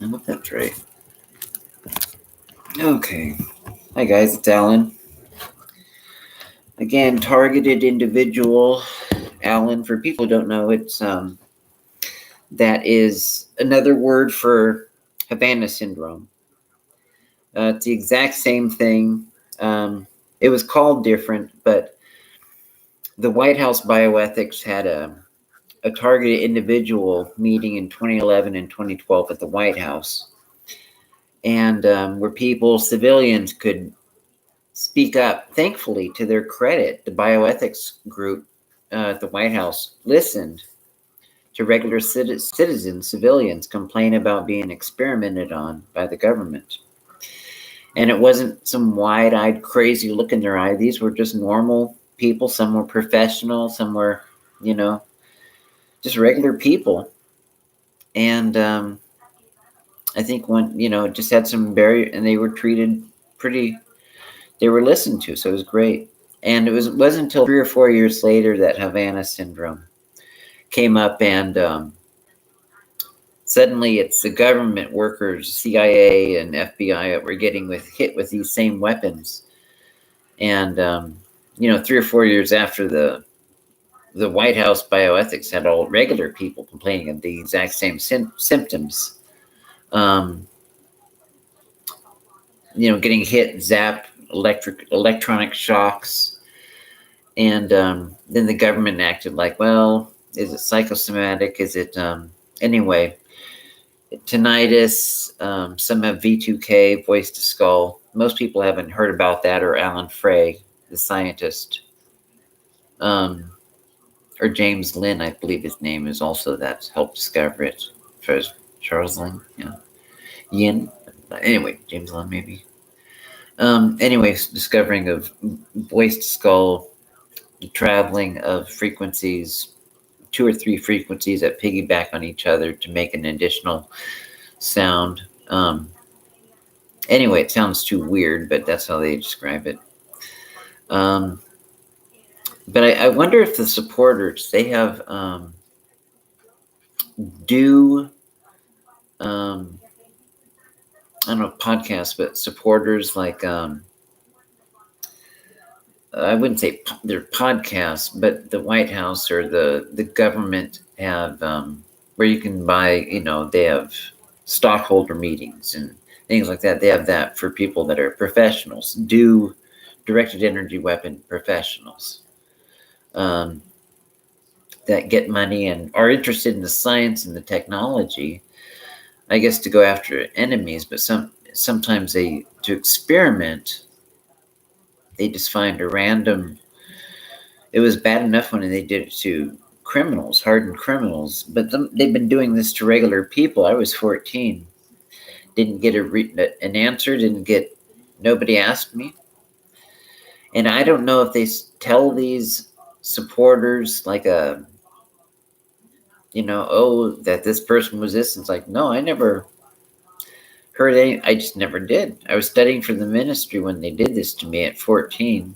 I hope that's right. Okay. Hi guys, it's Alan. Again, targeted individual. Alan, for people who don't know, it's that is another word for Havana syndrome. It's the exact same thing. It was called different, but the White House Bioethics had a targeted individual meeting in 2011 and 2012 at the White House, and where people, civilians, could speak up. Thankfully, to their credit, the bioethics group at the White House listened to regular citizens, civilians, complain about being experimented on by the government. And it wasn't some wide-eyed, crazy look in their eye. These were just normal people. Some were professional. Some were, just regular people. And I think one, just had some and they were treated pretty. They were listened to, so it was great. And it wasn't until 3 or 4 years later that Havana syndrome came up, and suddenly it's the government workers, CIA and FBI, that were getting hit with these same weapons. And 3 or 4 years after the White House bioethics had all regular people complaining of the exact same symptoms. Getting hit, zapped, electronic shocks. And then the government acted like, well, is it psychosomatic? Is it, anyway, tinnitus, some have V2K, voice to skull. Most people haven't heard about that, or Alan Frey, the scientist. Or James Lynn, I believe his name is also, that's helped discover it. Charles Lynn, yeah. Yin. Anyway, James Lynn, maybe. Anyways, discovering of voice to skull, traveling of frequencies, 2 or 3 frequencies that piggyback on each other to make an additional sound. Anyway, it sounds too weird, but that's how they describe it. But I wonder if the supporters, they have I don't know, podcasts, but supporters like I wouldn't say they're podcasts, but the White House or the government have where you can buy, they have stockholder meetings and things like that. They have that for people that are professionals, directed energy weapon professionals that get money and are interested in the science and the technology, I guess, to go after enemies. But sometimes to experiment, they just find a random. It was bad enough when they did it to criminals, hardened criminals, but they've been doing this to regular people. I was 14, didn't get an answer, nobody asked me. And I don't know if they tell these supporters like that this person was this. It's like, no, I never heard any. I just never did. I was studying for the ministry when they did this to me at 14.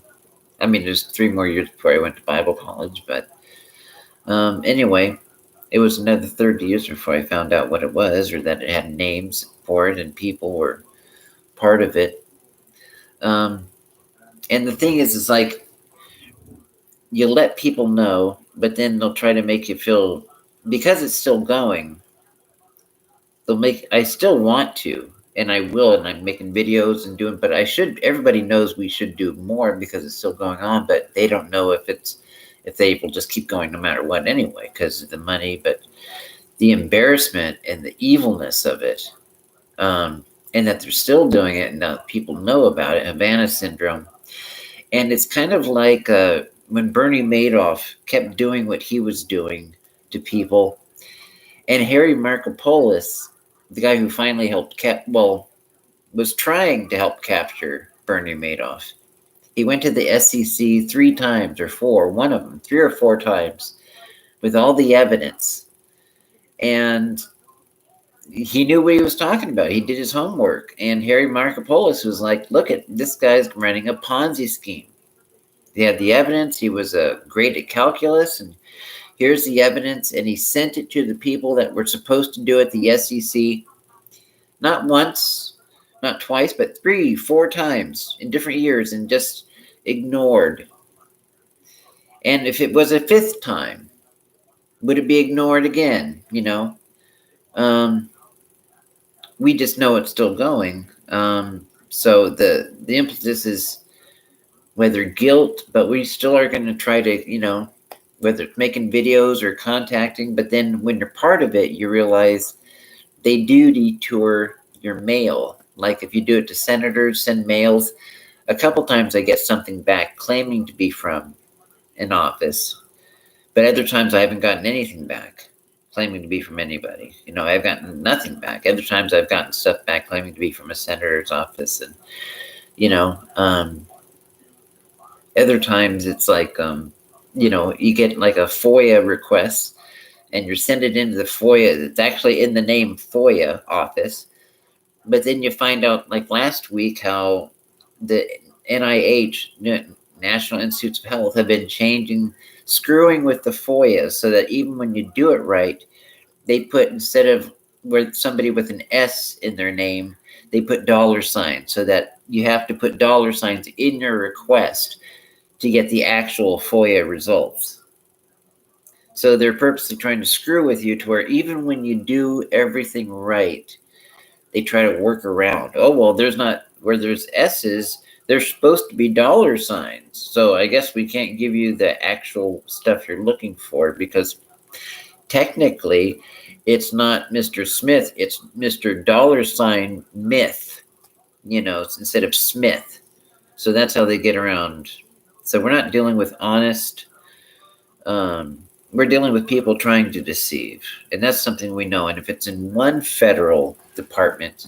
I mean, there's 3 more years before I went to Bible college, but anyway, it was another 30 years before I found out what it was, or that it had names for it and people were part of it. And the thing is like, you let people know, but then they'll try to make you feel, because it's still going, I still want to, and I will, and I'm making videos and doing, but everybody knows we should do more because it's still going on, but they don't know if they will just keep going no matter what anyway, because of the money, but the embarrassment and the evilness of it, and that they're still doing it, and now people know about it, Havana syndrome. And it's kind of like when Bernie Madoff kept doing what he was doing to people, and Harry Markopolos, the guy who finally was trying to help capture Bernie Madoff. He went to the SEC 3 times or 4, one of them, 3 or 4 times, with all the evidence. And he knew what he was talking about. He did his homework. And Harry Markopolos was like, look, this guy's running a Ponzi scheme. He had the evidence. He was great at calculus. And here's the evidence. And he sent it to the people that were supposed to do it, the SEC. Not once, not twice, but 3, 4 times in different years and just ignored. And if it was a 5th time, would it be ignored again? We just know it's still going. So the impetus is whether guilt, but we still are going to try to, whether it's making videos or contacting, but then when you're part of it, you realize they do detour your mail. Like if you do it to senators, send mails, a couple times I get something back claiming to be from an office, but other times I haven't gotten anything back claiming to be from anybody. I've gotten nothing back. Other times I've gotten stuff back claiming to be from a senator's office, and other times it's like you get like a FOIA request and you're sent it into the FOIA. It's actually in the name FOIA office, but then you find out like last week how the NIH, National Institutes of Health, have been screwing with the FOIA so that even when you do it right, they put, instead of where somebody with an S in their name, they put $signs, so that you have to put $signs in your request to get the actual FOIA results. So they're purposely trying to screw with you to where even when you do everything right, they try to work around. Oh, well, there's not, where there's S's, there's supposed to be $signs. So I guess we can't give you the actual stuff you're looking for because technically it's not Mr. Smith, it's Mr. $sign Myth, instead of Smith. So that's how they get around. So we're not dealing with honest, we're dealing with people trying to deceive. And that's something we know. And if it's in one federal department,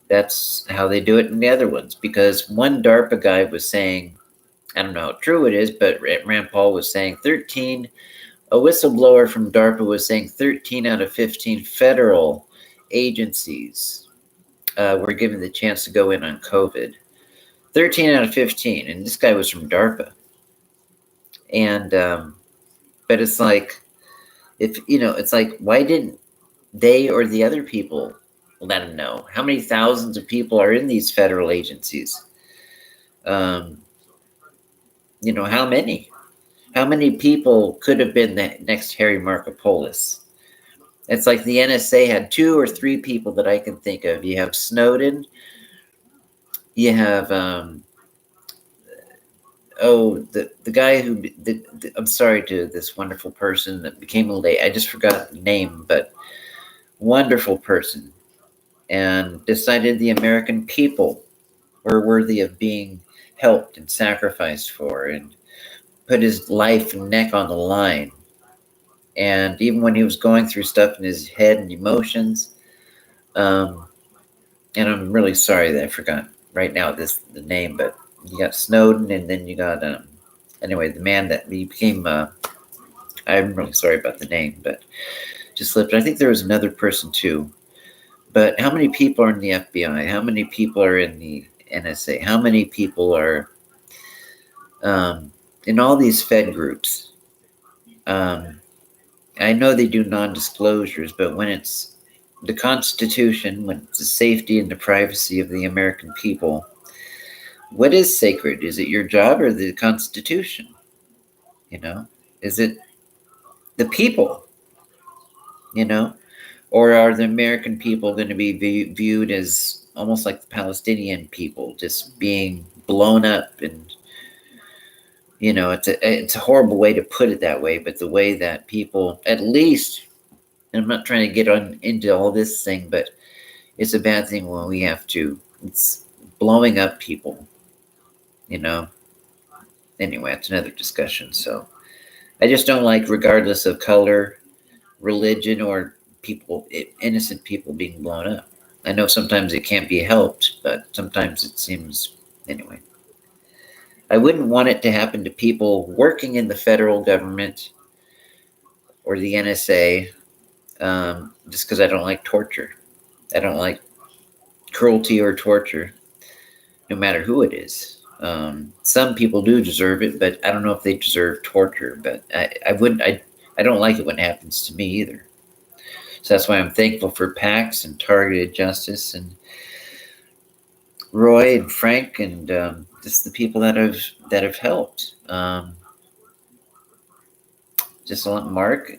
that's how they do it in the other ones. Because one DARPA guy was saying, I don't know how true it is, but Rand Paul was saying a whistleblower from DARPA was saying 13 out of 15 federal agencies were given the chance to go in on COVID. 13 out of 15. And this guy was from DARPA. And, but it's like, it's like, why didn't they or the other people let them know? How many thousands of people are in these federal agencies? How many? How many people could have been the next Harry Markopolos? It's like the NSA had 2 or 3 people that I can think of. You have Snowden. You have, the guy who, I'm sorry to this wonderful person that became a lady. I just forgot the name, but wonderful person. And decided the American people were worthy of being helped and sacrificed for, and put his life and neck on the line. And even when he was going through stuff in his head and emotions, and I'm really sorry that I forgot right now the name, but you got Snowden, and then you got anyway, the man that he became. I'm really sorry about the name, but just slipped. I think there was another person too. But how many people are in the FBI? How many people are in the NSA? How many people are in all these Fed groups? I know they do non-disclosures, but when it's the Constitution, when it's the safety and the privacy of the American people, what is sacred? Is it your job or the Constitution? Is it the people? Or are the American people going to be viewed as almost like the Palestinian people, just being blown up? And it's a horrible way to put it that way, but the way that people, at least, and I'm not trying to get into all this thing, but it's a bad thing when it's blowing up people. Anyway, it's another discussion. So I just don't like, regardless of color, religion, or innocent people being blown up. I know sometimes it can't be helped, but sometimes it seems, anyway. I wouldn't want it to happen to people working in the federal government or the NSA, just because I don't like torture. I don't like cruelty or torture, no matter who it is. Some people do deserve it, but I don't know if they deserve torture. But I don't like it when it happens to me either. So that's why I'm thankful for PACs and Targeted Justice and Roy and Frank and just the people that have helped. Just like Mark.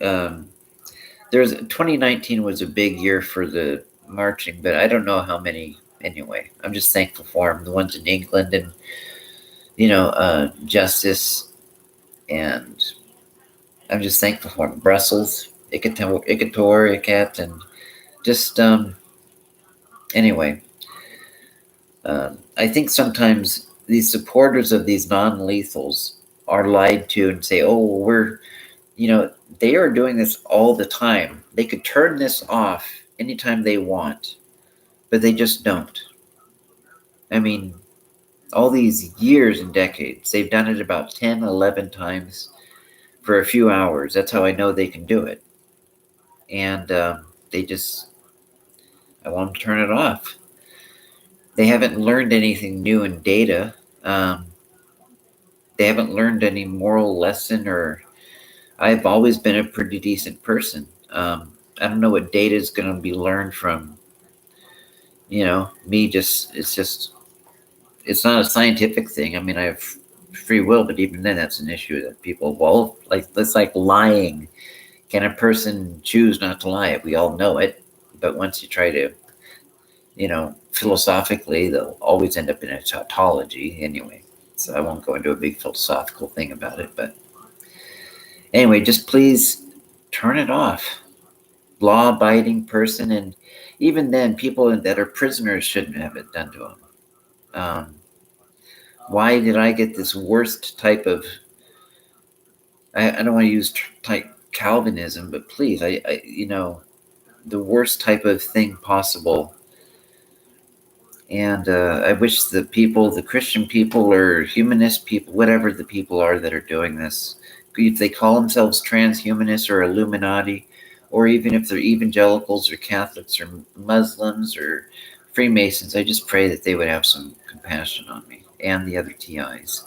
There's 2019 was a big year for the marching, but I don't know how many anyway. I'm just thankful for them. The ones in England and Justice, and I'm just thankful for them. Brussels, Icator, and just anyway. I think sometimes these supporters of these non-lethals are lied to and say, "Oh, they are doing this all the time. They could turn this off anytime they want, but they just don't." I mean, all these years and decades, they've done it about 10, 11 times for a few hours. That's how I know they can do it. And I want them to turn it off. They haven't learned anything new in data. They haven't learned any moral lesson, or I've always been a pretty decent person. I don't know what data is going to be learned from, me. It's not a scientific thing. I mean, I have free will, but even then, that's an issue that people, well, like, it's like lying. Can a person choose not to lie? We all know it, but once you try to, philosophically, they'll always end up in a tautology anyway. So I won't go into a big philosophical thing about it, but anyway, just please turn it off. Law-abiding person, and even then, people that are prisoners shouldn't have it done to them. Why did I get this worst type of? I don't want to use type Calvinism, but please, the worst type of thing possible. And I wish the Christian people or humanist people, whatever the people are that are doing this, if they call themselves transhumanists or Illuminati, or even if they're evangelicals or Catholics or Muslims or Freemasons, I just pray that they would have some compassion on me and the other TIs.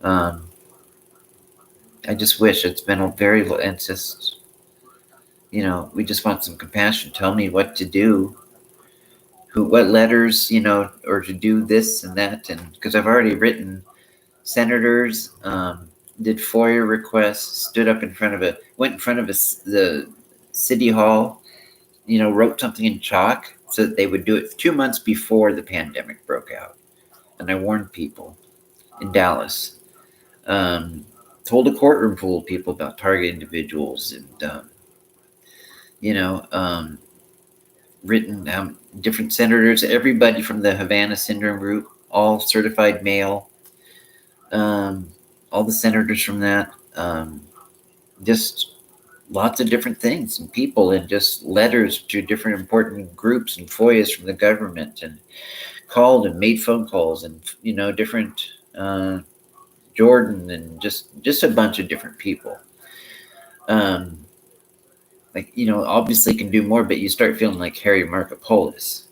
I just wish it's been it's just, we just want some compassion. Tell me what to do, what letters, or to do this and that. And because I've already written senators, did FOIA requests, went in front of the city hall, wrote something in chalk so that they would do it 2 months before the pandemic broke out. And I warned people in Dallas, told a courtroom full of people about target individuals, and, written different senators, everybody from the Havana syndrome group, all certified male, all the senators from that, just lots of different things and people, and just letters to different important groups and FOIAs from the government, and called and made phone calls, and different Jordan, and just a bunch of different people. Obviously can do more, but you start feeling like Harry Markopolis,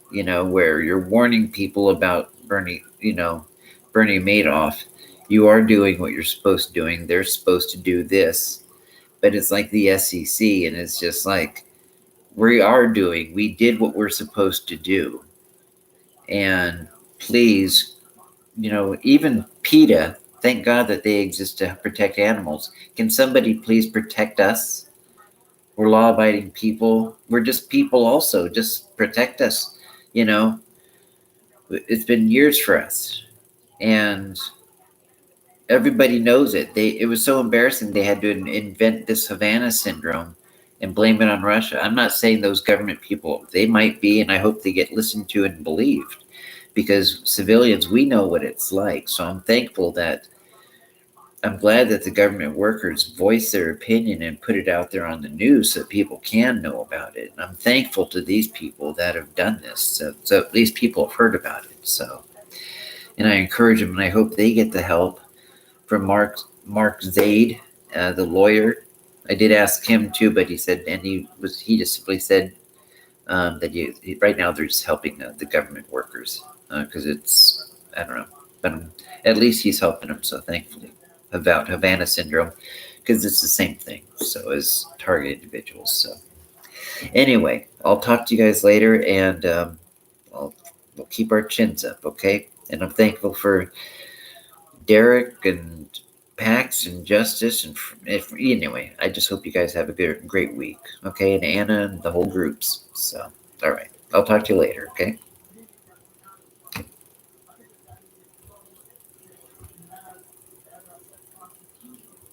where you're warning people about Bernie Madoff. You are doing what you're supposed to doing. They're supposed to do this, but it's like the SEC, and it's just like, we did what we're supposed to do. And please, even PETA, thank God that they exist to protect animals. Can somebody please protect us? We're law-abiding people. We're just people also. Just protect us. It's been years for us. And everybody knows it. It was so embarrassing they had to invent this Havana syndrome and blame it on Russia. I'm not saying those government people, they might be, and I hope they get listened to and believed, because civilians, we know what it's like. So I'm glad that the government workers voice their opinion and put it out there on the news so that people can know about it. And I'm thankful to these people that have done this. So at least people have heard about it. So, and I encourage them, and I hope they get the help from Mark Zaid, the lawyer. I did ask him too, but he said, and he just simply said that right now they're just helping the government workers, because it's, I don't know, but at least he's helping them. So thankfully, about Havana syndrome, because it's the same thing. So as target individuals. So Anyway, I'll talk to you guys later, and we'll keep our chins up, okay? And I'm thankful for Derek and Pax and Justice, and anyway, I just hope you guys have a great week, okay? And Anna and the whole groups. So, all right, I'll talk to you later, okay?